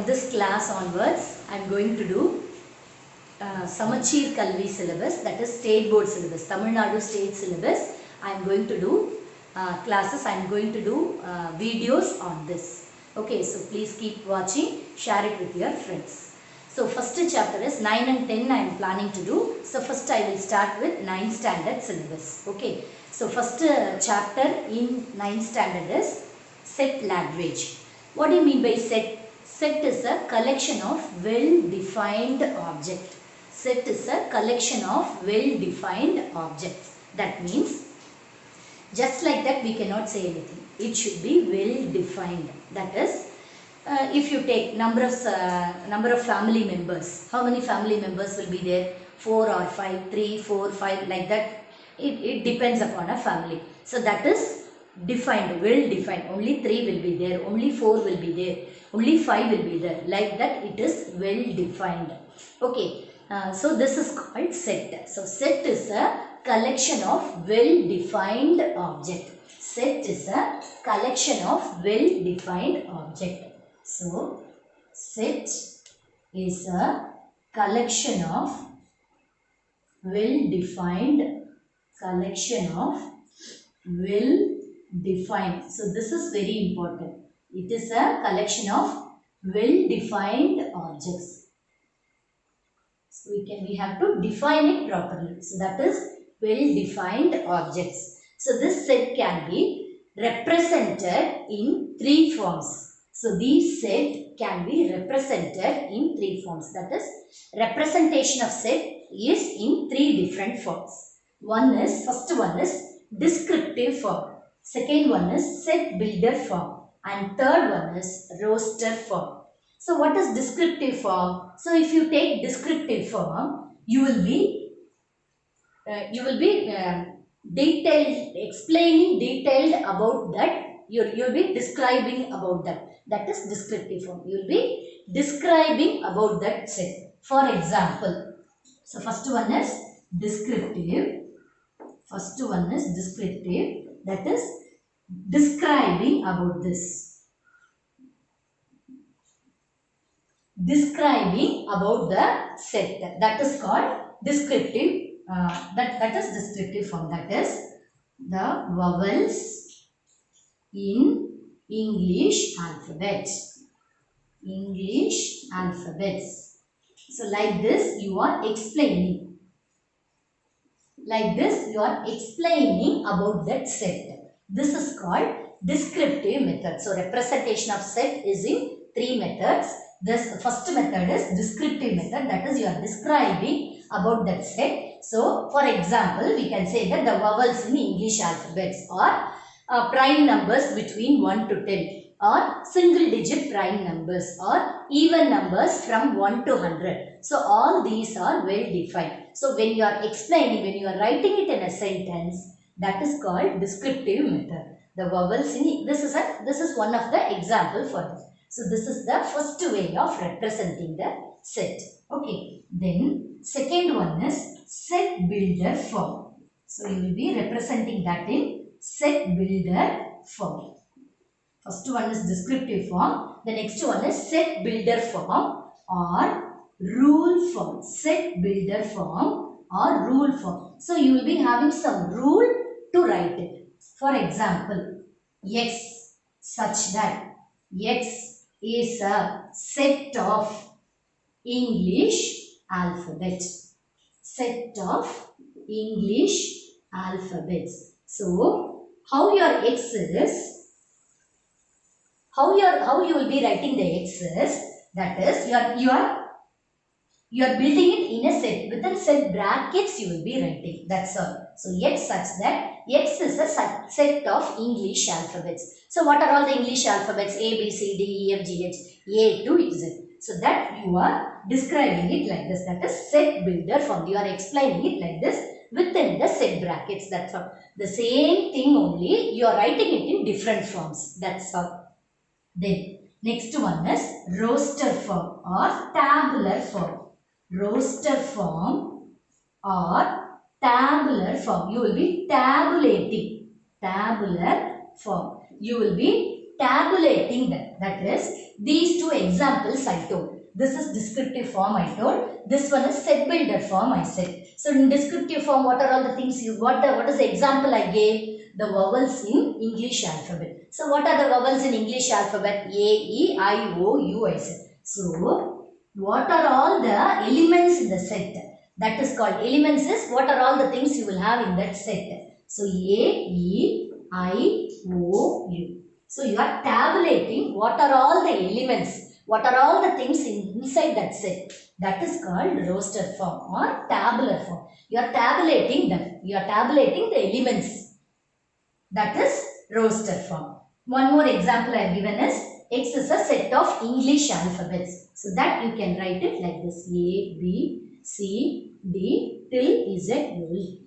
from this class onwards, I am going to do Samachir Kalvi syllabus, that is state board syllabus, Tamil Nadu state syllabus. I am going to do classes, I am going to do videos on this. Okay, so please keep watching, share it with your friends. So first chapter is 9 and 10 I am planning to do. So first I will start with 9th standard syllabus. Okay, so first chapter in 9th standard is set language. What do you mean by set? Set is a collection of well-defined objects. Set is a collection of well-defined objects. That means, just like that we cannot say anything. It should be well-defined. That is, if you take number of family members, how many family members will be there? 4 or 5, 3, 4, 5, like that. It depends upon a family. So that is defined, well defined. Only 3 will be there, only 4 will be there, only 5 will be there. Like that it is well defined. Okay, so this is called set. So set is a collection of well defined object. Set is a collection of well defined object. So set is a collection of well defined So this is very important. It is a collection of well-defined objects. So we have to define it properly. So that is well-defined objects. So this set can be represented in 3 forms. So these set can be represented in 3 forms. That is, representation of set is in 3 different forms. First one is descriptive form. Second one is set builder form. And third one is roster form. So what is descriptive form? So if you take descriptive form, you will be explaining detailed about that. You'll be describing about that. That is descriptive form. You'll be describing about that set. For example, so first one is descriptive. That is describing about this. Describing about the set. That is called descriptive. That is descriptive form. That is the vowels in English alphabet. English alphabets. So like this you are explaining. Like this you are explaining about that set. This is called descriptive method. So representation of set is in 3 methods. This first method is descriptive method. That is, you are describing about that set. So for example, we can say that the vowels in English alphabets are prime numbers between 1 to 10, or single digit prime numbers, or even numbers from 1 to 100. So all these are well defined. So when you are explaining, when you are writing it in a sentence, that is called descriptive method. The vowels in this is one of the example for this. So this is the first way of representing the set. Okay. Then second one is set builder form. So you will be representing that in set builder form. First one is descriptive form. The next one is set builder form or rule form. Set builder form or rule form. So you will be having some rule to write it. For example, X such that X is a set of English alphabet. Set of English alphabets. So how your X is, how you will be writing the X is, that is you are building it in a set. Within set brackets you will be writing. That's all. So X such that X is a set of English alphabets. So what are all the English alphabets? A, B, C, D, E, F, G, H, A to Z. So that you are describing it like this. That is set builder form. You are explaining it like this within the set brackets. That's all. The same thing only. You are writing it in different forms. That's all. Then next one is roster form or tabular form. Roster form or tabular form. You will be tabulating. Tabular form. You will be tabulating that. That is These two examples I told. This is descriptive form I told. This one is set builder form I said. So in descriptive form, what are all the things you, what is the example I gave? The vowels in English alphabet. So what are the vowels in English alphabet? A, E, I, O, U, I said. So what are all the elements in the set? That is called elements is what are all the things you will have in that set. So A, E, I, O, U. So you are tabulating what are all the elements. What are all the things inside that set? That is called roster form or tabular form. You are tabulating them. You are tabulating the elements. That is roster form. One more example I have given is X is a set of English alphabets. So that you can write it like this. A, B, C, D till Z, U.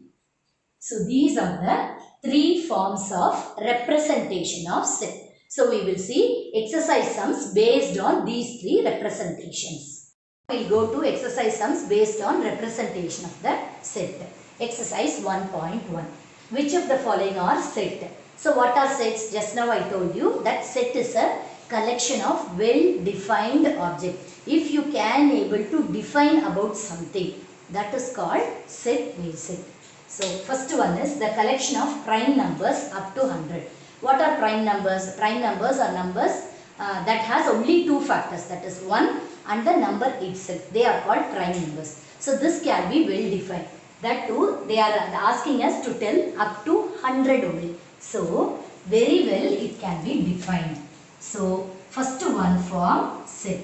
So these are the three forms of representation of set. So we will see exercise sums based on these three representations. We will go to exercise sums based on representation of the set. Exercise 1.1. Which of the following are set? So what are sets? Just now I told you that set is a collection of well-defined objects. If you can able to define about something, that is called set means set. So first one is the collection of prime numbers up to 100. What are prime numbers? Prime numbers are numbers that has only two factors, that is 1 and the number itself. They are called prime numbers. So this can be well defined. That too they are asking us to tell up to 100 only. So very well it can be defined. So first one form set.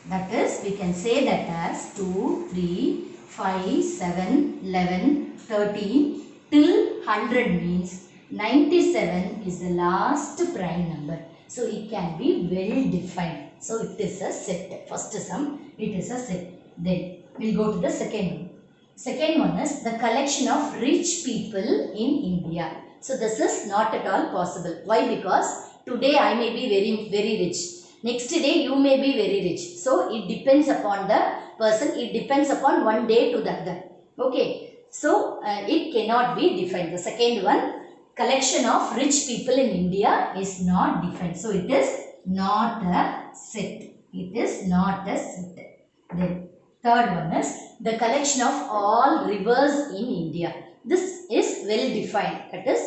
That is we can say that as 2, 3, 5, 7, 11, 13 till 100 means 97 is the last prime number. So it can be well defined. So it is a set. First sum, it is a set. Then we will go to the second one. Second one is the collection of rich people in India. So this is not at all possible. Why? Because today I may be very rich. Next day you may be very rich. So it depends upon the person. It depends upon one day to the other. Okay. So it cannot be defined. The second one, collection of rich people in India is not defined. So it is not a set. It is not a set. Then third one is the collection of all rivers in India. This is well defined. That is,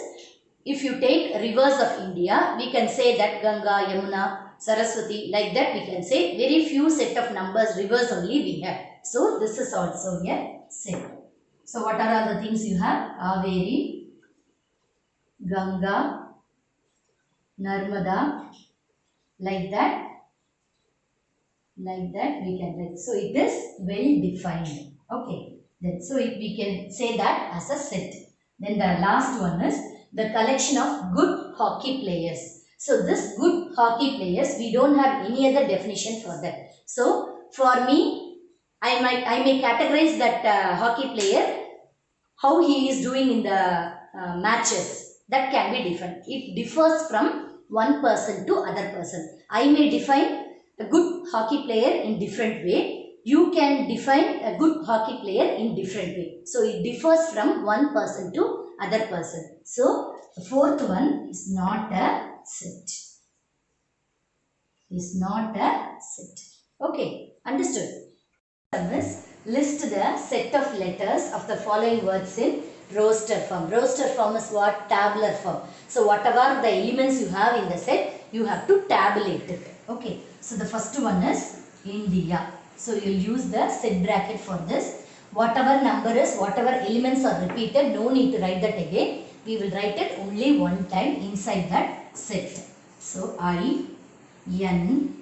if you take rivers of India, we can say that Ganga, Yamuna, Saraswati, like that we can say very few set of numbers, rivers only we have. So this is also a set. So what are all the things you have? Kaveri, Ganga, Narmada, like that we can write. So it is well defined. Okay. Then so we can say that as a set. Then the last one is the collection of good hockey players. So this good hockey players, we don't have any other definition for that. So for me, I may categorize that hockey player, how he is doing in the matches. That can be different. It differs from one person to other person. I may define a good hockey player in different way. You can define a good hockey player in different way. So it differs from one person to other person. So the fourth one is not a set. Is not a set. Okay, understood. List the set of letters of the following words in roster form. Roster form is what? Tabular form. So whatever the elements you have in the set, you have to tabulate it. Okay. So the first one is India. So you will use the set bracket for this. Whatever number is, whatever elements are repeated, no need to write that again. We will write it only one time inside that set. So I, N,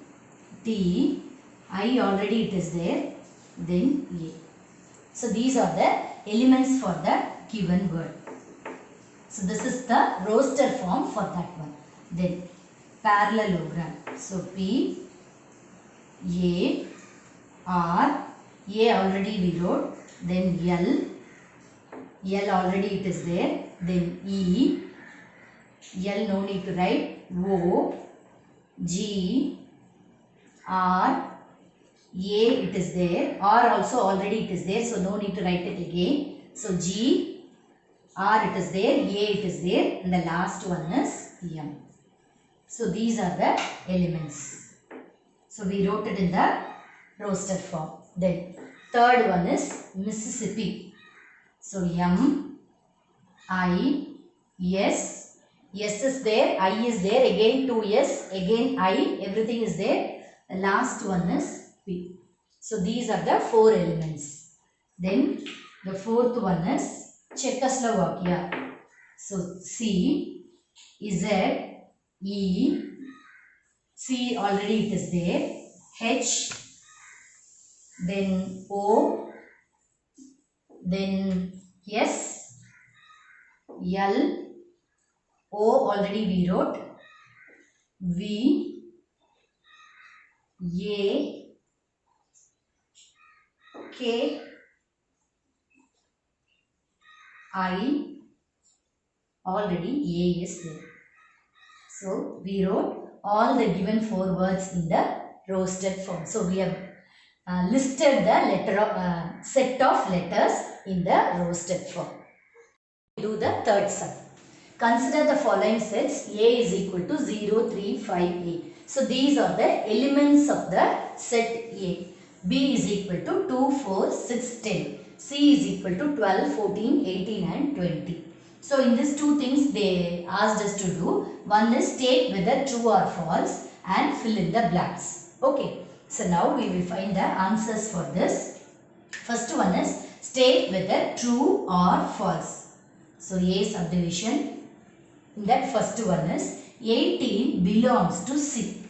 T, I already it is there. Then A. So these are the elements for the given word. So this is the roster form for that one. Then parallelogram. So P, A, R, A already we wrote. Then L already it is there. Then E, L no need to write. O, G, R, A it is there. R also already it is there. So no need to write it again. So G, R it is there. A it is there. And the last one is M. So these are the elements. So we wrote it in the roasted form. Then third one is Mississippi. So M, I, S. S is there, I is there, again 2 S, again I, everything is there. The last one is P. So these are the 4 elements. Then the fourth one is Czechoslovakia. So C, Z, E, C already it is there, H, then O, then S, L, O already we wrote, V, A, K, I, already A is there. So we wrote all the given 4 words in the roasted form. So we have listed the set of letters in the roasted form. Do the third sum. Consider the following sets. A is equal to 0, 3, 5, 8. So these are the elements of the set A. B is equal to 2, 4, 6, 10. C is equal to 12, 14, 18 and 20. So in these two things they asked us to do. One is state whether true or false and fill in the blanks. Okay. So now we will find the answers for this. First one is state whether true or false. So A subdivision. In that first one is 18 belongs to C.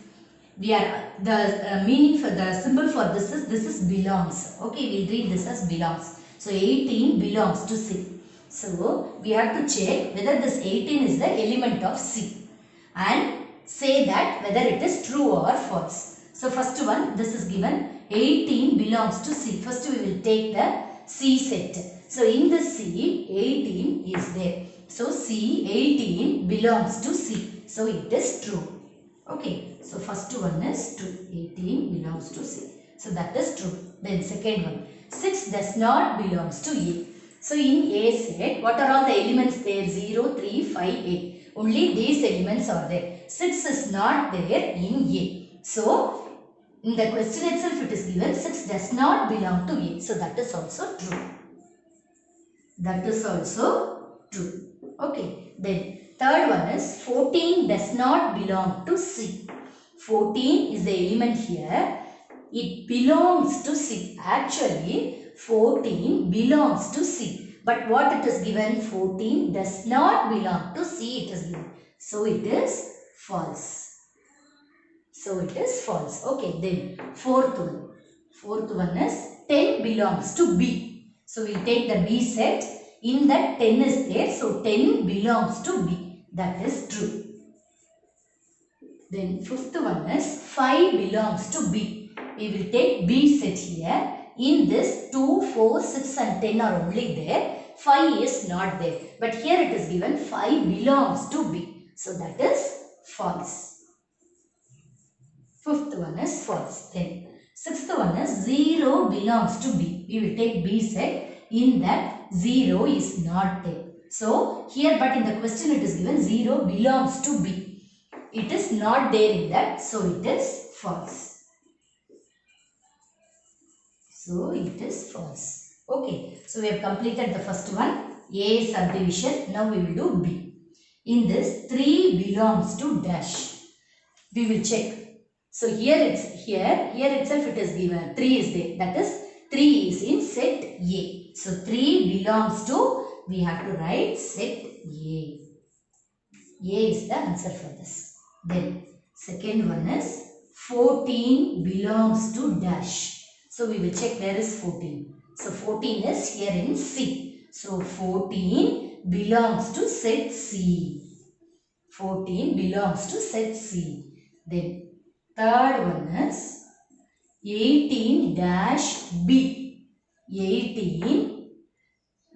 We are the meaning for the symbol for this is belongs. Okay, we'll read this as belongs. So 18 belongs to C. So we have to check whether this 18 is the element of C and say that whether it is true or false. So first one, this is given 18 belongs to C. First we will take the C set. So in the C, 18 is there. So C, 18 belongs to C. So it is true. Okay. So first one is true. 18 belongs to C. So that is true. Then second one, 6 does not belongs to A. So in A set, what are all the elements there? 0, 3, 5, 8. Only these elements are there. 6 is not there in A. So in the question itself it is given 6 does not belong to A. So that is also true. That is also true. Okay. Then third one is 14 does not belong to C. 14 is the element here. It belongs to C. Actually 14 belongs to C. But what it is given? 14 does not belong to C it is given. So it is false. So it is false. Okay. Then fourth one. Fourth one is 10 belongs to B. So we will take the B set. In that 10 is there. So 10 belongs to B. That is true. Then fifth one is 5 belongs to B. We will take B set here. In this 2, 4, 6 and 10 are only there. 5 is not there. But here it is given 5 belongs to B. So that is false. Fifth one is false. Then sixth one is 0 belongs to B. We will take B set. In that 0 is not there. So here but in the question it is given 0 belongs to B. It is not there in that. So it is false. So it is false. Okay. So we have completed the first one. A subdivision. Now we will do B. In this 3 belongs to dash. We will check. So here itself it is given 3 is there. That is 3 is in set A. So 3 belongs to, we have to write set A. A is the answer for this. Then second one is 14 belongs to dash. So we will check where is 14. So 14 is here in C. So 14 belongs to set C. 14 belongs to set C. Then third one is 18 dash B. 18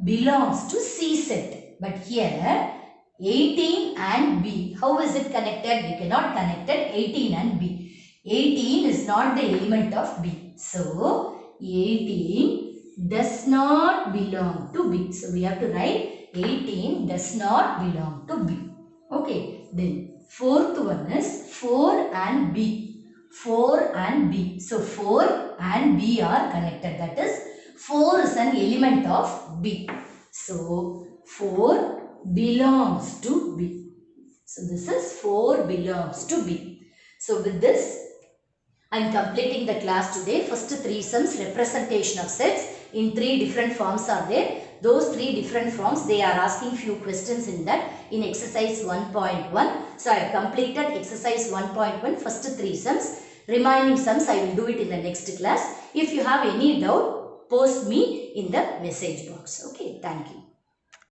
belongs to C set. But here 18 and B, how is it connected? We cannot connect it 18 and B. 18 is not the element of B. So 18 does not belong to B. So we have to write 18 does not belong to B. Okay. Then fourth one is 4 and B. 4 and B. So 4 and B are connected. That is 4 is an element of B. So 4 belongs to B. So this is 4 belongs to B. So with this I am completing the class today. First 3 sums, representation of sets in 3 different forms are there. Those 3 different forms, they are asking few questions in that in exercise 1.1. So I have completed exercise 1.1 first 3 sums. Remaining sums I will do it in the next class. If you have any doubt, post me in the message box. Okay, thank you.